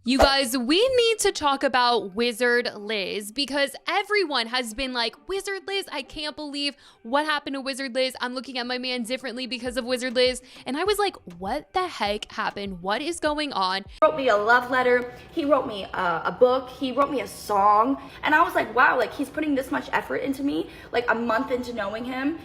You guys, we need to talk about Wizard Liz because everyone has been like, Wizard Liz, I can't believe what happened to Wizard Liz. I'm looking at my man differently because of Wizard Liz. And I was like, what the heck happened? What is going on? He wrote me a love letter. He wrote me a book. He wrote me a song. And I was like, wow, like he's putting this much effort into me, like a month into knowing him.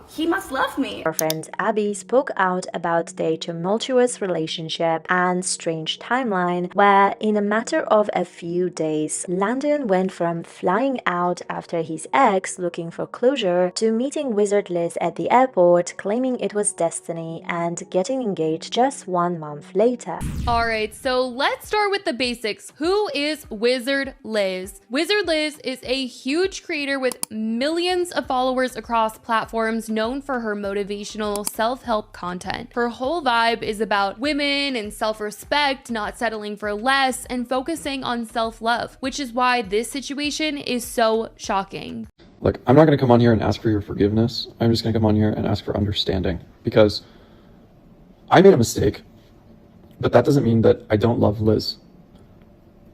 He must love me. Our friend Abby spoke out about their tumultuous relationship and strange timeline, where in a matter of a few days, Landon went from flying out after his ex looking for closure to meeting Wizard Liz at the airport, claiming it was destiny, and getting engaged just 1 month later. All right, so let's start with the basics. Who is Wizard Liz? Wizard Liz is a huge creator with millions of followers across platforms, known for her motivational self-help content. Her whole vibe is about women and self-respect, not settling for less, and focusing on self-love, which is why this situation is so shocking. Look, I'm not going to come on here and ask for your forgiveness. I'm just going to come on here and ask for understanding, because I made a mistake, but that doesn't mean that I don't love Liz.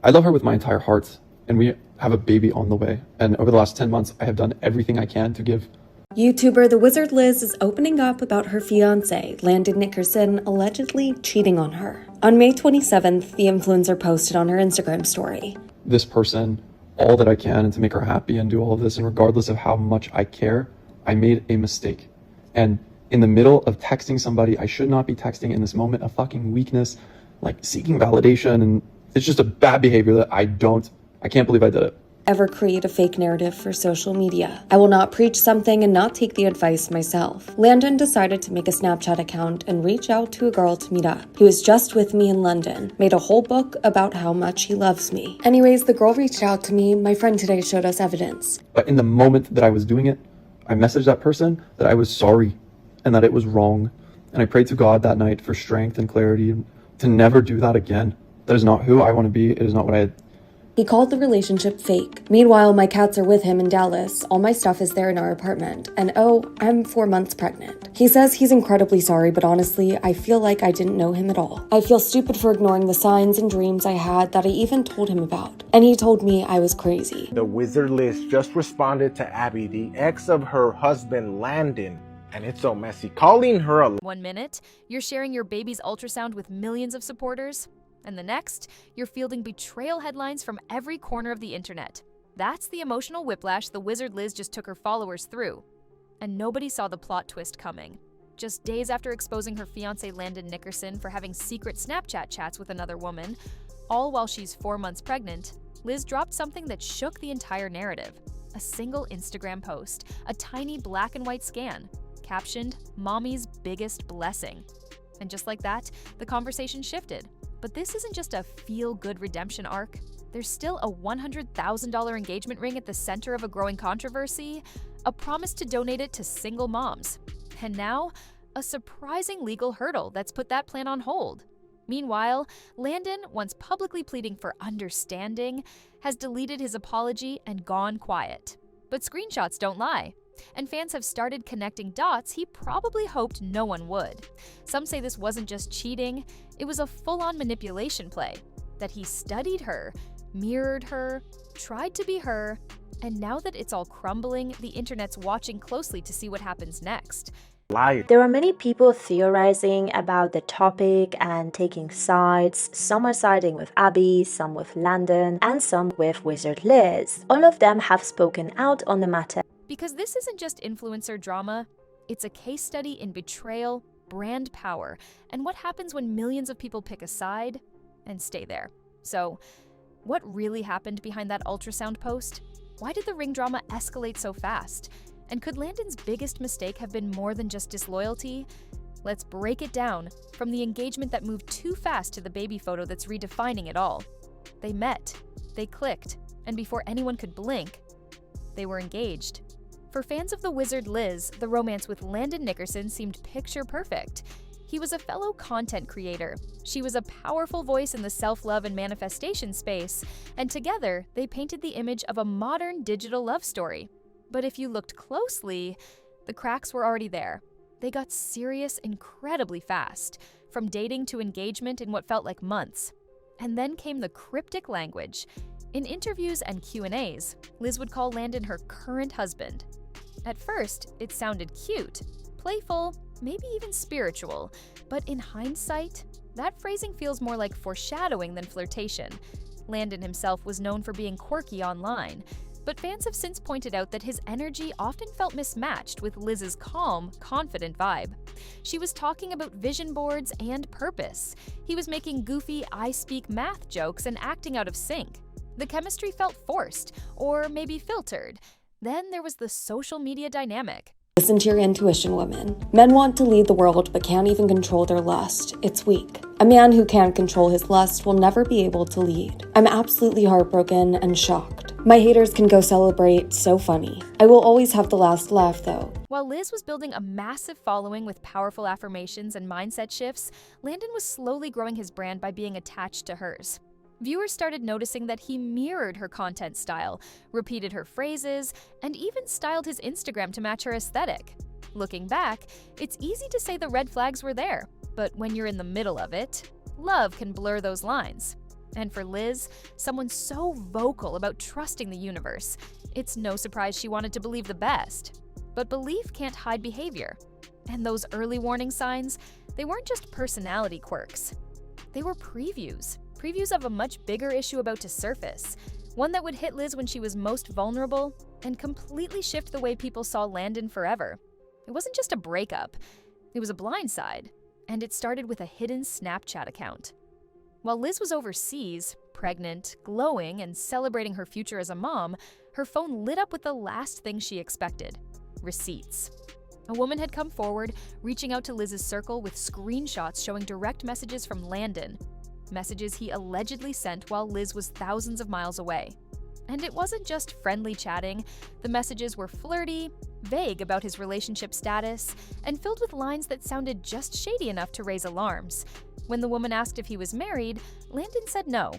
I love her with my entire heart, and we have a baby on the way. And over the last 10 months, I have done everything I can to give. YouTuber The Wizard Liz is opening up about her fiance, Landon Nickerson, allegedly cheating on her. On May 27th, the influencer posted on her Instagram story. This person all that I can and to make her happy and do all of this, and regardless of how much I care, I made a mistake. And in the middle of texting somebody I should not be texting, in this moment of fucking weakness, like seeking validation, and it's just a bad behavior that I can't believe I did it. Ever create a fake narrative for social media. I will not preach something and not take the advice myself. Landon decided to make a Snapchat account and reach out to a girl to meet up. He was just with me in London, made a whole book about how much he loves me. Anyways, the girl reached out to me. My friend today showed us evidence. But in the moment that I was doing it, I messaged that person that I was sorry and that it was wrong. And I prayed to God that night for strength and clarity to never do that again. That is not who I want to be. It is not what I had. He called the relationship fake. Meanwhile, my cats are with him in Dallas. All my stuff is there in our apartment. And oh, I'm 4 months pregnant. He says he's incredibly sorry, but honestly, I feel like I didn't know him at all. I feel stupid for ignoring the signs and dreams I had that I even told him about. And he told me I was crazy. The Wizard Liz just responded to Abby, the ex of her husband, Landon. And it's so messy. Calling her a 1 minute, you're sharing your baby's ultrasound with millions of supporters. And the next, you're fielding betrayal headlines from every corner of the internet. That's the emotional whiplash the Wizard Liz just took her followers through. And nobody saw the plot twist coming. Just days after exposing her fiancé Landon Nickerson for having secret Snapchat chats with another woman, all while she's 4 months pregnant, Liz dropped something that shook the entire narrative. A single Instagram post, a tiny black and white scan, captioned, "Mommy's biggest blessing." And just like that, the conversation shifted. But this isn't just a feel-good redemption arc. There's still a $100,000 engagement ring at the center of a growing controversy, a promise to donate it to single moms, and now, a surprising legal hurdle that's put that plan on hold. Meanwhile, Landon, once publicly pleading for understanding, has deleted his apology and gone quiet. But screenshots don't lie. And fans have started connecting dots he probably hoped no one would. Some say this wasn't just cheating, it was a full-on manipulation play. That he studied her, mirrored her, tried to be her, and now that it's all crumbling, the internet's watching closely to see what happens next. liar. There are many people theorizing about the topic and taking sides. Some are siding with Abby, some with Landon, and some with Wizard Liz. All of them have spoken out on the matter. Because this isn't just influencer drama, it's a case study in betrayal, brand power, and what happens when millions of people pick a side and stay there. So, what really happened behind that ultrasound post? Why did the ring drama escalate so fast? And could Landon's biggest mistake have been more than just disloyalty? Let's break it down, from the engagement that moved too fast to the baby photo that's redefining it all. They met, they clicked, and before anyone could blink, they were engaged. For fans of the Wizard Liz, the romance with Landon Nickerson seemed picture perfect. He was a fellow content creator. She was a powerful voice in the self-love and manifestation space, and together they painted the image of a modern digital love story. But if you looked closely, the cracks were already there. They got serious incredibly fast, from dating to engagement in what felt like months. And then came the cryptic language. In interviews and Q&As, Liz would call Landon her current husband. At first, it sounded cute, playful, maybe even spiritual, but in hindsight, that phrasing feels more like foreshadowing than flirtation. Landon himself was known for being quirky online, but fans have since pointed out that his energy often felt mismatched with Liz's calm, confident vibe. She was talking about vision boards and purpose. He was making goofy I speak math jokes and acting out of sync. The chemistry felt forced, or maybe filtered. Then there was the social media dynamic. Listen to your intuition, women. Men want to lead the world but can't even control their lust. It's weak. A man who can't control his lust will never be able to lead. I'm absolutely heartbroken and shocked. My haters can go celebrate, so funny. I will always have the last laugh though. While Liz was building a massive following with powerful affirmations and mindset shifts, Landon was slowly growing his brand by being attached to hers. Viewers started noticing that he mirrored her content style, repeated her phrases, and even styled his Instagram to match her aesthetic. Looking back, it's easy to say the red flags were there, but when you're in the middle of it, love can blur those lines. And for Liz, someone so vocal about trusting the universe, it's no surprise she wanted to believe the best. But belief can't hide behavior. And those early warning signs, they weren't just personality quirks. They were previews of a much bigger issue about to surface, one that would hit Liz when she was most vulnerable and completely shift the way people saw Landon forever. It wasn't just a breakup, it was a blindside, and it started with a hidden Snapchat account. While Liz was overseas, pregnant, glowing, and celebrating her future as a mom, her phone lit up with the last thing she expected: receipts. A woman had come forward, reaching out to Liz's circle with screenshots showing direct messages from Landon, messages he allegedly sent while Liz was thousands of miles away. And it wasn't just friendly chatting. The messages were flirty, vague about his relationship status, and filled with lines that sounded just shady enough to raise alarms. When the woman asked if he was married, Landon said no.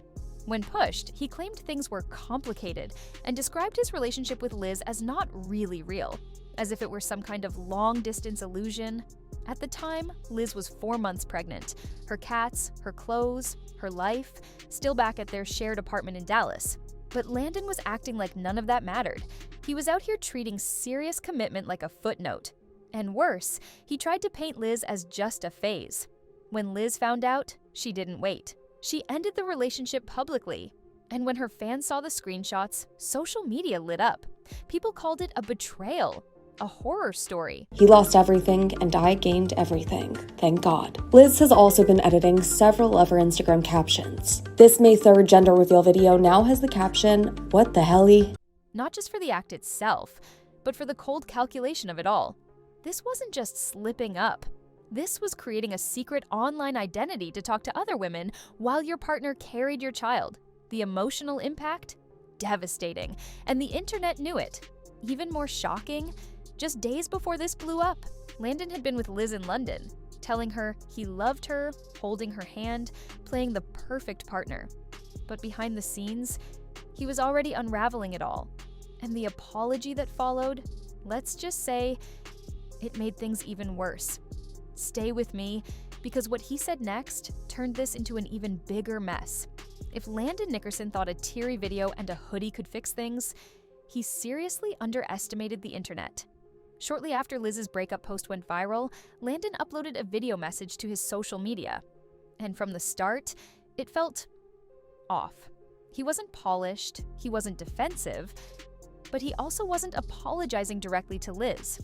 When pushed, he claimed things were complicated and described his relationship with Liz as not really real, as if it were some kind of long-distance illusion. At the time, Liz was 4 months pregnant. Her cats, her clothes, her life, still back at their shared apartment in Dallas. But Landon was acting like none of that mattered. He was out here treating serious commitment like a footnote. And worse, he tried to paint Liz as just a phase. When Liz found out, she didn't wait. She ended the relationship publicly. And when her fans saw the screenshots, social media lit up. People called it a betrayal, a horror story. He lost everything and I gained everything. Thank God. Liz has also been editing several of her Instagram captions. This May 3rd gender reveal video now has the caption, "What the helly?" Not just for the act itself, but for the cold calculation of it all. This wasn't just slipping up. This was creating a secret online identity to talk to other women while your partner carried your child. The emotional impact? Devastating. And the internet knew it. Even more shocking, just days before this blew up, Landon had been with Liz in London, telling her he loved her, holding her hand, playing the perfect partner. But behind the scenes, he was already unraveling it all. And the apology that followed, let's just say, it made things even worse. Stay with me, because what he said next turned this into an even bigger mess. If Landon Nickerson thought a teary video and a hoodie could fix things, he seriously underestimated the internet. Shortly after Liz's breakup post went viral, Landon uploaded a video message to his social media. And from the start, it felt off. He wasn't polished, he wasn't defensive, but he also wasn't apologizing directly to Liz.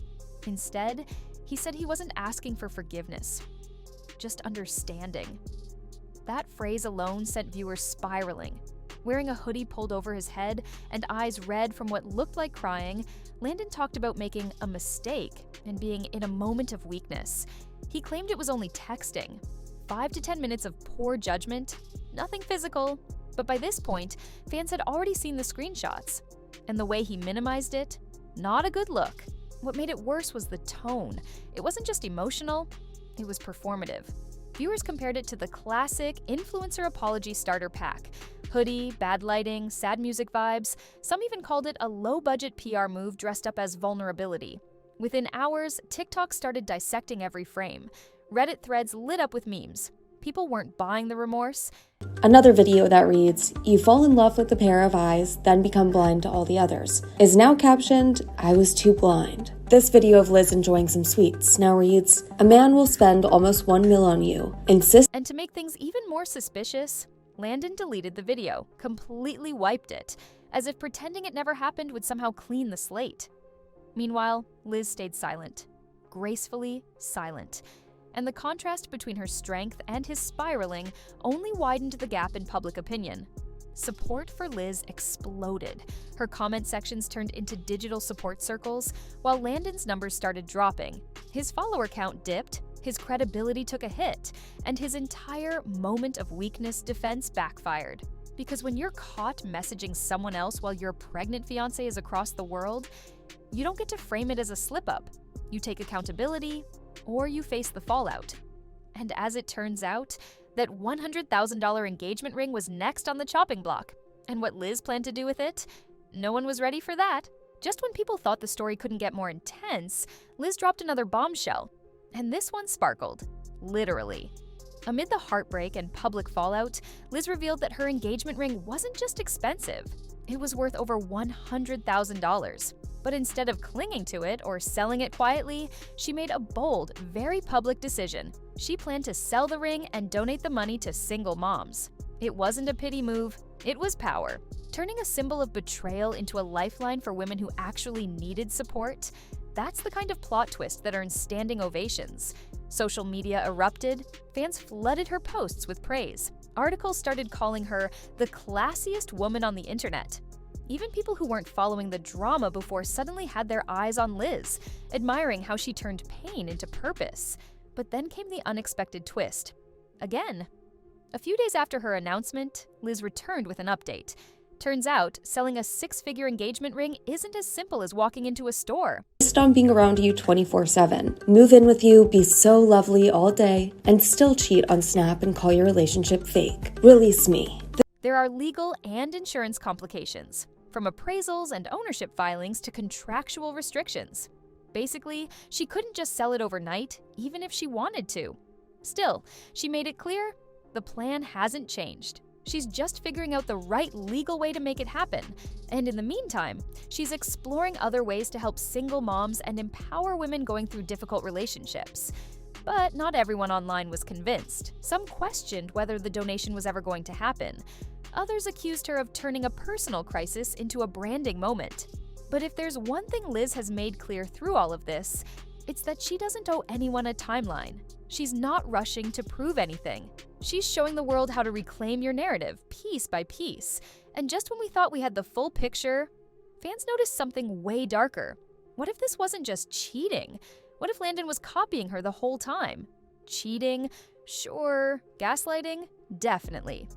Instead, he said he wasn't asking for forgiveness, just understanding. That phrase alone sent viewers spiraling. Wearing a hoodie pulled over his head and eyes red from what looked like crying, Landon talked about making a mistake and being in a moment of weakness. He claimed it was only texting. 5 to 10 minutes of poor judgment, nothing physical. But by this point, fans had already seen the screenshots. And the way he minimized it, not a good look. What made it worse was the tone. It wasn't just emotional, it was performative. Viewers compared it to the classic influencer apology starter pack. Hoodie, bad lighting, sad music vibes. Some even called it a low-budget PR move dressed up as vulnerability. Within hours, TikTok started dissecting every frame. Reddit threads lit up with memes. People weren't buying the remorse. Another video that reads, "You fall in love with a pair of eyes, then become blind to all the others," is now captioned, "I was too blind." This video of Liz enjoying some sweets now reads, "A man will spend almost $1 million on you, insist." And to make things even more suspicious, Landon deleted the video, completely wiped it, as if pretending it never happened would somehow clean the slate. Meanwhile, Liz stayed silent, gracefully silent. And the contrast between her strength and his spiraling only widened the gap in public opinion. Support for Liz exploded. Her comment sections turned into digital support circles, while Landon's numbers started dropping. His follower count dipped, his credibility took a hit, and his entire moment of weakness defense backfired. Because when you're caught messaging someone else while your pregnant fiancé is across the world, you don't get to frame it as a slip-up. You take accountability, or you face the fallout. And as it turns out, that $100,000 engagement ring was next on the chopping block. And what Liz planned to do with it? No one was ready for that. Just when people thought the story couldn't get more intense, Liz dropped another bombshell. And this one sparkled. Literally. Amid the heartbreak and public fallout, Liz revealed that her engagement ring wasn't just expensive. It was worth over $100,000. But instead of clinging to it or selling it quietly, she made a bold, very public decision. She planned to sell the ring and donate the money to single moms. It wasn't a pity move, it was power. Turning a symbol of betrayal into a lifeline for women who actually needed support, that's the kind of plot twist that earns standing ovations. Social media erupted, fans flooded her posts with praise. Articles started calling her the classiest woman on the internet. Even people who weren't following the drama before suddenly had their eyes on Liz, admiring how she turned pain into purpose. But then came the unexpected twist. Again. A few days after her announcement, Liz returned with an update. Turns out, selling a six-figure engagement ring isn't as simple as walking into a store. Insist on being around you 24/7, move in with you, be so lovely all day, and still cheat on Snap and call your relationship fake. Release me. There are legal and insurance complications, from appraisals and ownership filings to contractual restrictions. Basically, she couldn't just sell it overnight, even if she wanted to. Still, she made it clear the plan hasn't changed. She's just figuring out the right legal way to make it happen. And in the meantime, she's exploring other ways to help single moms and empower women going through difficult relationships. But not everyone online was convinced. Some questioned whether the donation was ever going to happen. Others accused her of turning a personal crisis into a branding moment. But if there's one thing Liz has made clear through all of this, it's that she doesn't owe anyone a timeline. She's not rushing to prove anything. She's showing the world how to reclaim your narrative, piece by piece. And just when we thought we had the full picture, fans noticed something way darker. What if this wasn't just cheating? What if Landon was copying her the whole time? Cheating? Sure. Gaslighting? Definitely.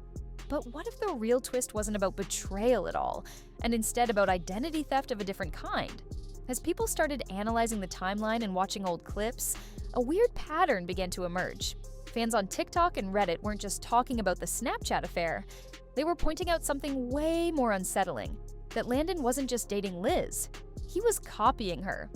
But what if the real twist wasn't about betrayal at all, and instead about identity theft of a different kind? As people started analyzing the timeline and watching old clips, a weird pattern began to emerge. Fans on TikTok and Reddit weren't just talking about the Snapchat affair, they were pointing out something way more unsettling, that Landon wasn't just dating Liz, he was copying her.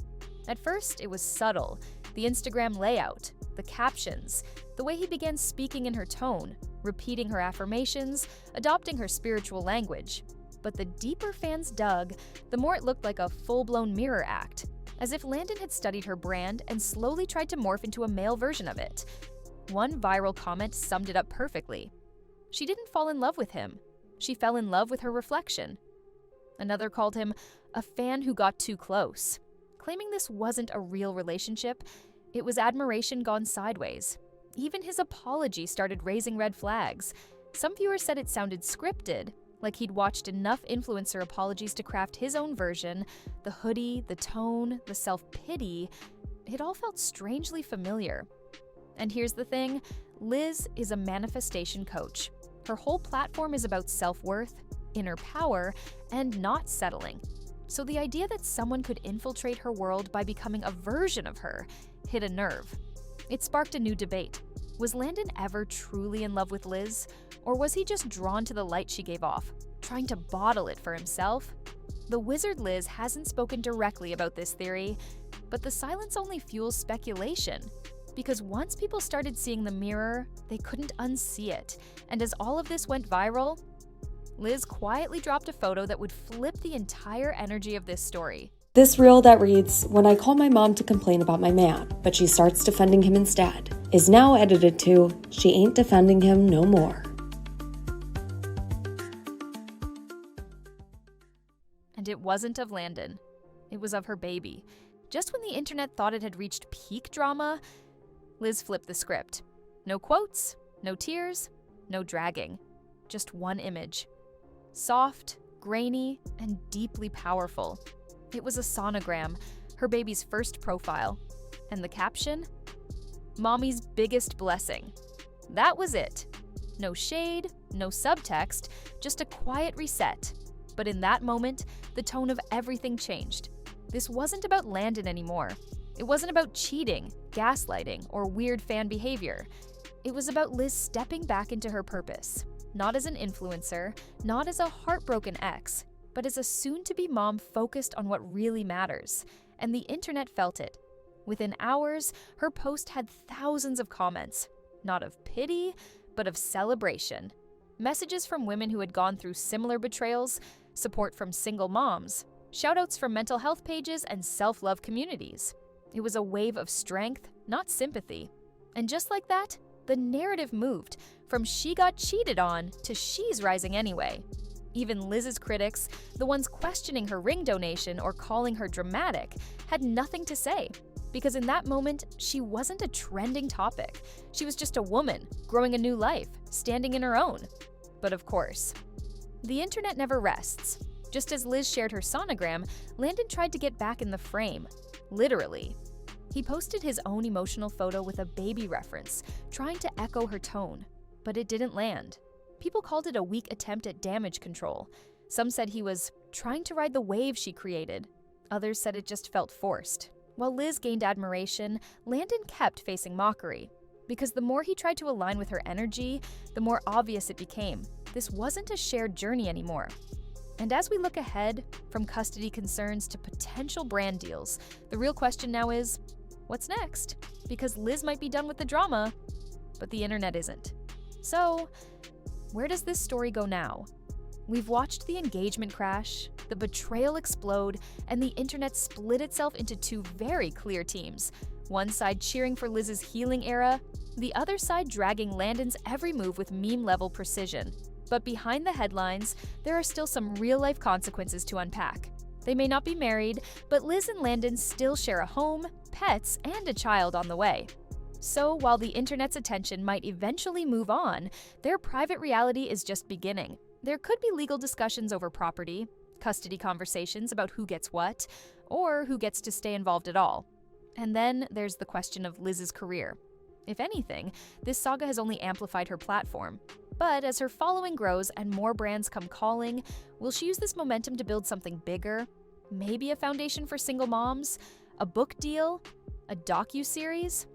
At first, it was subtle, the Instagram layout, the captions, the way he began speaking in her tone, repeating her affirmations, adopting her spiritual language. But the deeper fans dug, the more it looked like a full-blown mirror act, as if Landon had studied her brand and slowly tried to morph into a male version of it. One viral comment summed it up perfectly. She didn't fall in love with him. She fell in love with her reflection. Another called him a fan who got too close, claiming this wasn't a real relationship, it was admiration gone sideways. Even his apology started raising red flags. Some viewers said it sounded scripted, like he'd watched enough influencer apologies to craft his own version. The hoodie, the tone, the self-pity, it all felt strangely familiar. And here's the thing, Liz is a manifestation coach. Her whole platform is about self-worth, inner power, and not settling. So the idea that someone could infiltrate her world by becoming a version of her hit a nerve. It sparked a new debate. Was Landon ever truly in love with Liz? Or was he just drawn to the light she gave off, trying to bottle it for himself? The wizard Liz hasn't spoken directly about this theory, but the silence only fuels speculation. Because once people started seeing the mirror, they couldn't unsee it. And as all of this went viral, Liz quietly dropped a photo that would flip the entire energy of this story. This reel that reads, "When I call my mom to complain about my man, but she starts defending him instead," is now edited to, "She ain't defending him no more." And it wasn't of Landon. It was of her baby. Just when the internet thought it had reached peak drama, Liz flipped the script. No quotes, no tears, no dragging. Just one image. Soft, grainy, and deeply powerful. It was a sonogram, her baby's first profile. And the caption? "Mommy's biggest blessing." That was it. No shade, no subtext, just a quiet reset. But in that moment, the tone of everything changed. This wasn't about Landon anymore. It wasn't about cheating, gaslighting, or weird fan behavior. It was about Liz stepping back into her purpose. Not as an influencer, not as a heartbroken ex, but as a soon-to-be mom focused on what really matters. And the internet felt it. Within hours, her post had thousands of comments. Not of pity, but of celebration. Messages from women who had gone through similar betrayals, support from single moms, shoutouts from mental health pages and self-love communities. It was a wave of strength, not sympathy. And just like that, the narrative moved from she got cheated on to she's rising anyway. Even Liz's critics, the ones questioning her ring donation or calling her dramatic, had nothing to say. Because in that moment, she wasn't a trending topic. She was just a woman, growing a new life, standing in her own. But of course, the internet never rests. Just as Liz shared her sonogram, Landon tried to get back in the frame. Literally. He posted his own emotional photo with a baby reference, trying to echo her tone. But it didn't land. People called it a weak attempt at damage control. Some said he was trying to ride the wave she created. Others said it just felt forced. While Liz gained admiration, Landon kept facing mockery. Because the more he tried to align with her energy, the more obvious it became. This wasn't a shared journey anymore. And as we look ahead, from custody concerns to potential brand deals, the real question now is, what's next? Because Liz might be done with the drama, but the internet isn't. So, where does this story go now? We've watched the engagement crash, the betrayal explode, and the internet split itself into two very clear teams. One side cheering for Liz's healing era, the other side dragging Landon's every move with meme-level precision. But behind the headlines, there are still some real-life consequences to unpack. They may not be married, but Liz and Landon still share a home, pets, and a child on the way. So while the internet's attention might eventually move on, their private reality is just beginning. There could be legal discussions over property, custody conversations about who gets what, or who gets to stay involved at all. And then there's the question of Liz's career. If anything, this saga has only amplified her platform. But as her following grows and more brands come calling, will she use this momentum to build something bigger? Maybe a foundation for single moms? A book deal? A docu-series?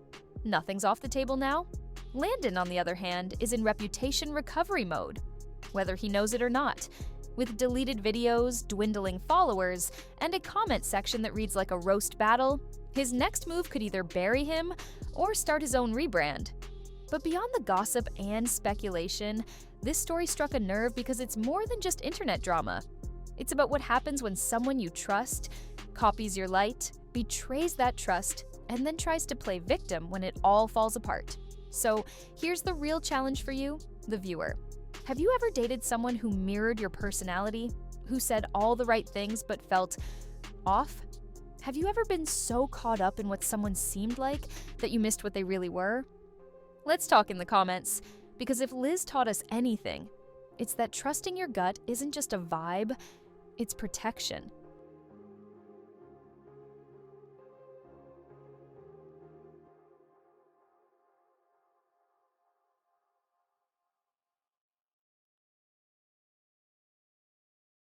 Nothing's off the table now. Landon, on the other hand, is in reputation recovery mode, whether he knows it or not. With deleted videos, dwindling followers, and a comment section that reads like a roast battle, his next move could either bury him or start his own rebrand. But beyond the gossip and speculation, this story struck a nerve because it's more than just internet drama. It's about what happens when someone you trust copies your light, betrays that trust, and then tries to play victim when it all falls apart. So here's the real challenge for you, the viewer. Have you ever dated someone who mirrored your personality, who said all the right things but felt off? Have you ever been so caught up in what someone seemed like that you missed what they really were? Let's talk in the comments, because if Liz taught us anything, it's that trusting your gut isn't just a vibe, it's protection.